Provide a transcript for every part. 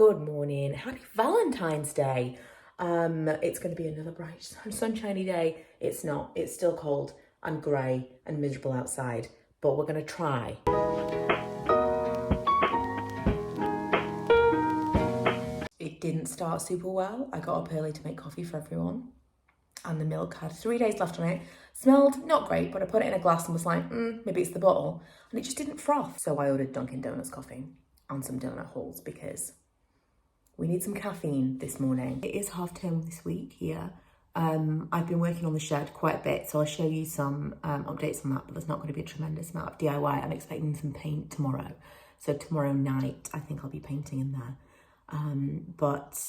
Good morning. Happy Valentine's Day. It's going to be another bright, sunshiny day. It's not. It's still cold and grey and miserable outside, but we're going to try. It didn't start super well. I got up early to make coffee for everyone, and the milk had 3 days left on it. Smelled not great, but I put it in a glass and was like, maybe it's the bottle, and it just didn't froth. So I ordered Dunkin' Donuts coffee and some donut holes because we need some caffeine this morning. It is half term this week here. I've been working on the shed quite a bit, so I'll show you some updates on that, but there's not going to be a tremendous amount of DIY. I'm expecting some paint tomorrow. So tomorrow night, I think I'll be painting in there. But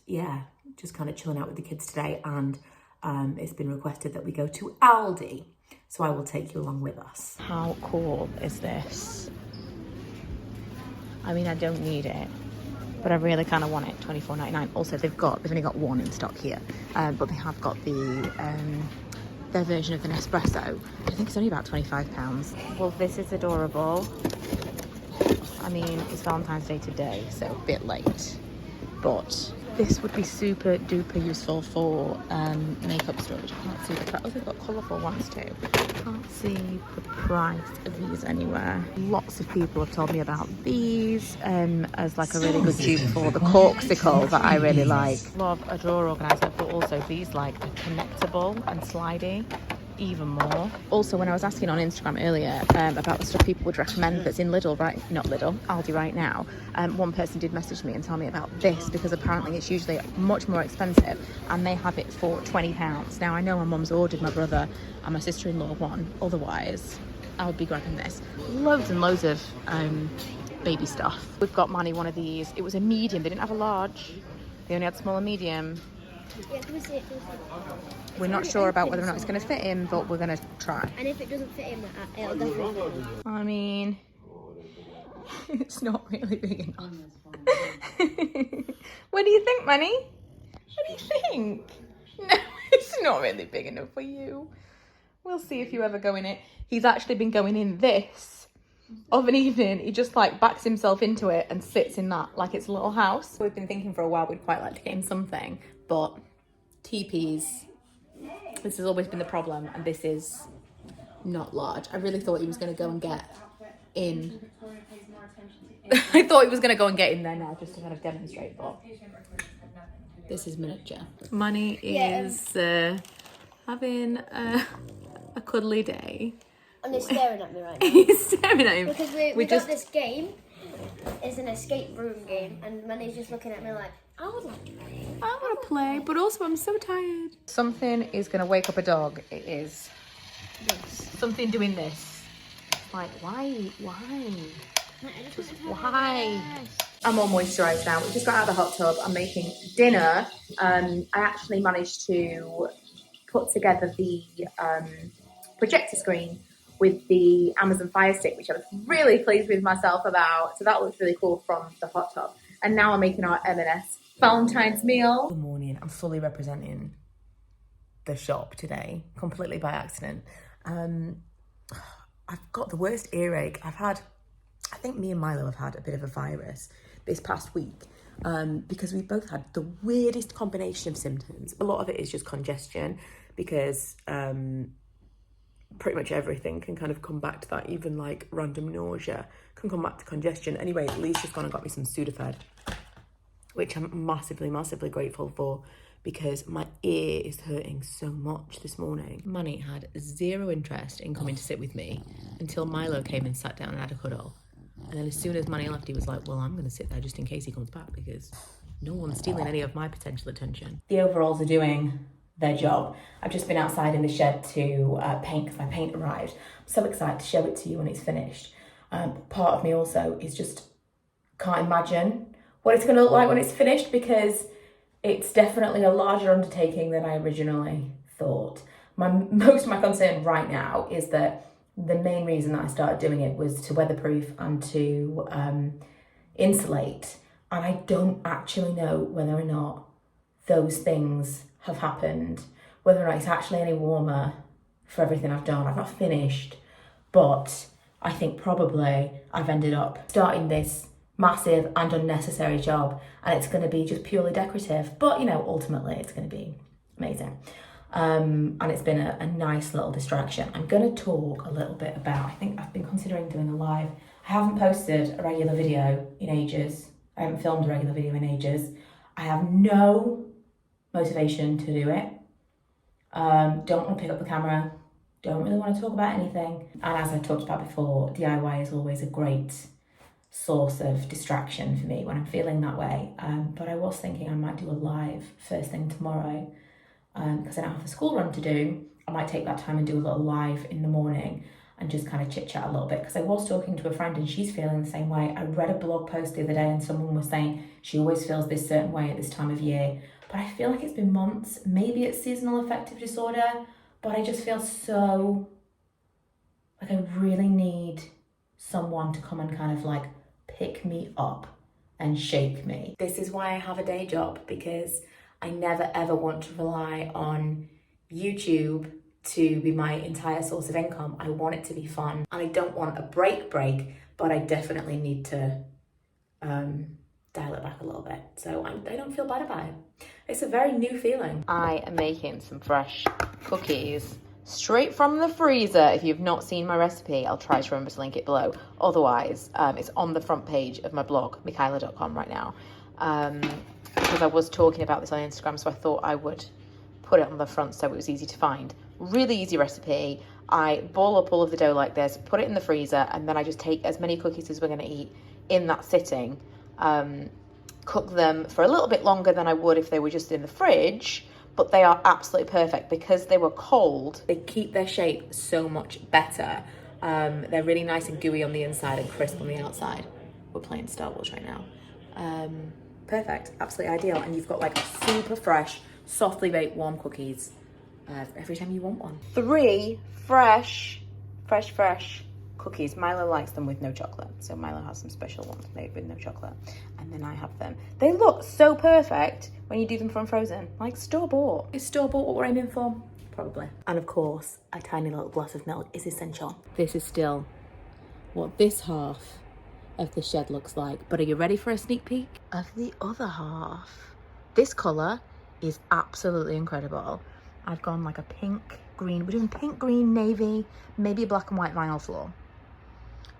yeah, just kind of chilling out with the kids today. And it's been requested that we go to Aldi. So I will take you along with us. How cool is this? I mean, I don't need it, but I really kind of want it. $24.99. Also, they've only got one in stock here, but they have got their version of an espresso. I think it's only about £25. Well, this is adorable. I mean, it's Valentine's Day today, so a bit late, but this would be super duper useful for makeup storage. I can't see the price. Oh, they've got colourful ones too. Can't see the price of these anywhere. Lots of people have told me about these as like a really good dupe for the corksicle that I really like. Love a drawer organizer, but also these like are connectable and slidey even more. Also, when I was asking on Instagram earlier about the stuff people would recommend that's in Aldi right now, one person did message me and tell me about this because apparently it's usually much more expensive and they have it for £20. Now I know my mum's ordered my brother and my sister-in-law one, otherwise I would be grabbing this. Loads and loads of baby stuff. We've got Manny one of these. It was a medium, they didn't have a large, they only had small and medium. Yeah, can we see it? We're not sure about whether or not it's going to fit him, but we're going to try. And if it doesn't fit him, it'll definitely fit him. I mean, it's not really big enough. What do you think, Manny? What do you think? No, it's not really big enough for you. We'll see if you ever go in it. He's actually been going in this of an evening. He just like backs himself into it and sits in that like it's a little house. We've been thinking for a while we'd quite like to get him something, but teepees, this has always been the problem, and this is not large. I really thought he was going to go and get in. I thought he was going to go and get in there now just to kind of demonstrate, but this is miniature. Manny is having a cuddly day. And he's staring at me right now. He's staring at him. Because we got this game. It's an escape room game, and Manny's just looking at me like, I would like to play. I want to play, but also I'm so tired. Something is going to wake up a dog. It is something doing this. Like, why? Just why? I'm all moisturised now. We just got out of the hot tub. I'm making dinner. I actually managed to put together the projector screen with the Amazon Fire Stick, which I was really pleased with myself about. So that looks really cool from the hot tub. And now I'm making our M&S Valentine's meal. Good morning. I'm fully representing the shop today, completely by accident. I've got the worst earache. I think me and Milo have had a bit of a virus this past week because we both had the weirdest combination of symptoms. A lot of it is just congestion because pretty much everything can kind of come back to that. Even like random nausea can come back to congestion. Anyway, Lee's just gone and got me some Sudafed, which I'm massively, massively grateful for because my ear is hurting so much this morning. Manny had zero interest in coming to sit with me until Milo came and sat down and had a cuddle. And then as soon as Manny left, he was like, well, I'm going to sit there just in case he comes back because no one's stealing any of my potential attention. The overalls are doing their job. I've just been outside in the shed to paint because my paint arrived. I'm so excited to show it to you when it's finished. Part of me also is just can't imagine what it's going to look like when it's finished because it's definitely a larger undertaking than I originally thought. Most of my concern right now is that the main reason that I started doing it was to weatherproof and to insulate, and I don't actually know whether or not those things have happened, whether or not it's actually any warmer for everything I've done. I've not finished, but I think probably I've ended up starting this massive and unnecessary job, and it's going to be just purely decorative, but you know, ultimately it's going to be amazing. And it's been a nice little distraction. I'm going to talk a little bit about, I think I've been considering doing a live. I haven't posted a regular video in ages. I haven't filmed a regular video in ages. I have no motivation to do it. Don't want to pick up the camera. Don't really want to talk about anything. And as I talked about before, DIY is always a great source of distraction for me when I'm feeling that way. But I was thinking I might do a live first thing tomorrow, because I don't have a school run to do. I might take that time and do a little live in the morning and just kind of chit chat a little bit, because I was talking to a friend and she's feeling the same way. I read a blog post the other day and someone was saying she always feels this certain way at this time of year, but I feel like it's been months. Maybe it's seasonal affective disorder, but I just feel so like I really need someone to come and kind of like pick me up and shake me. This is why I have a day job, because I never ever want to rely on YouTube to be my entire source of income. I want it to be fun, and I don't want a break, but I definitely need to dial it back a little bit. So I don't feel bad about it. It's a very new feeling. I am making some fresh cookies straight from the freezer. If you've not seen my recipe, I'll try to remember to link it below. Otherwise, it's on the front page of my blog, michaela.com right now. Because I was talking about this on Instagram, so I thought I would put it on the front so it was easy to find. Really easy recipe. I ball up all of the dough like this, put it in the freezer, and then I just take as many cookies as we're going to eat in that sitting, cook them for a little bit longer than I would if they were just in the fridge, but they are absolutely perfect because they were cold. They keep their shape so much better. They're really nice and gooey on the inside and crisp on the outside. We're playing Star Wars right now. Perfect, absolutely ideal. And you've got like super fresh, softly baked warm cookies every time you want one. 3 fresh cookies. Milo likes them with no chocolate, so Milo has some special ones made with no chocolate, and then I have them. They look so perfect when you do them from frozen, like store-bought. Is store-bought what we're aiming for? Probably. And of course, a tiny little glass of milk is essential. This is still what this half of the shed looks like, but are you ready for a sneak peek of the other half? This colour is absolutely incredible. I've gone like a pink, green. We're doing pink, green, navy, maybe a black and white vinyl floor.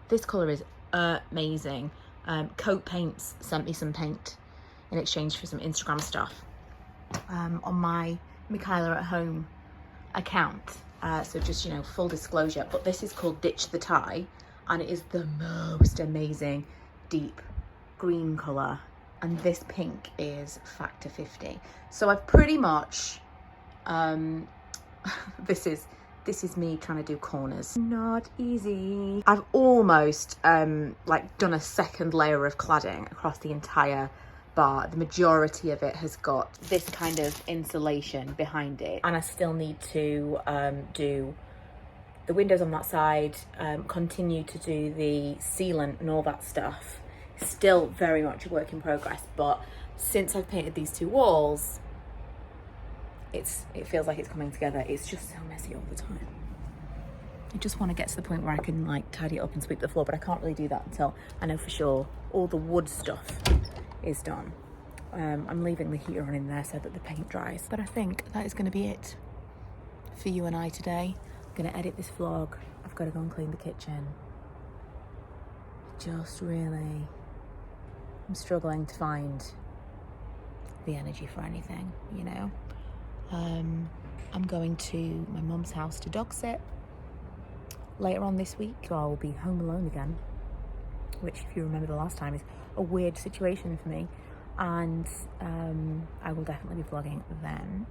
This colour is amazing. Coat Paints sent me some paint in exchange for some Instagram stuff on my Michaela at Home account. So just, you know, full disclosure, but this is called Ditch the Tie, and it is the most amazing deep green colour, and this pink is factor 50. So I've pretty much this is me trying to do corners. Not easy. I've almost like done a second layer of cladding across the entire bar. The majority of it has got this kind of insulation behind it, and I still need to do the windows on that side, continue to do the sealant and all that stuff. Still very much a work in progress, but since I've painted these 2 walls, it feels like it's coming together. It's just so messy all the time. I just want to get to the point where I can like tidy it up and sweep the floor, but I can't really do that until I know for sure all the wood stuff is done. I'm leaving the heater on in there so that the paint dries. But I think that is going to be it for you and I today. I'm going to edit this vlog. I've got to go and clean the kitchen. Just really, I'm struggling to find the energy for anything, you know. I'm going to my mum's house to dog sit later on this week, so I will be home alone again, which, if you remember the last time, is a weird situation for me, and I will definitely be vlogging then.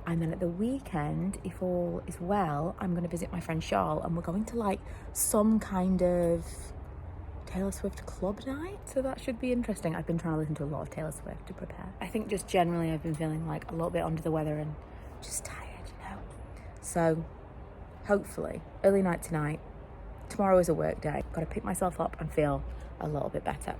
And then at the weekend, if all is well, I'm going to visit my friend Charles, and we're going to like some kind of Taylor Swift club night, so that should be interesting. I've been trying to listen to a lot of Taylor Swift to prepare. I think just generally I've been feeling like a little bit under the weather and just tired, you know. So hopefully early night tonight. Tomorrow is a work day. Got to pick myself up and feel a little bit better.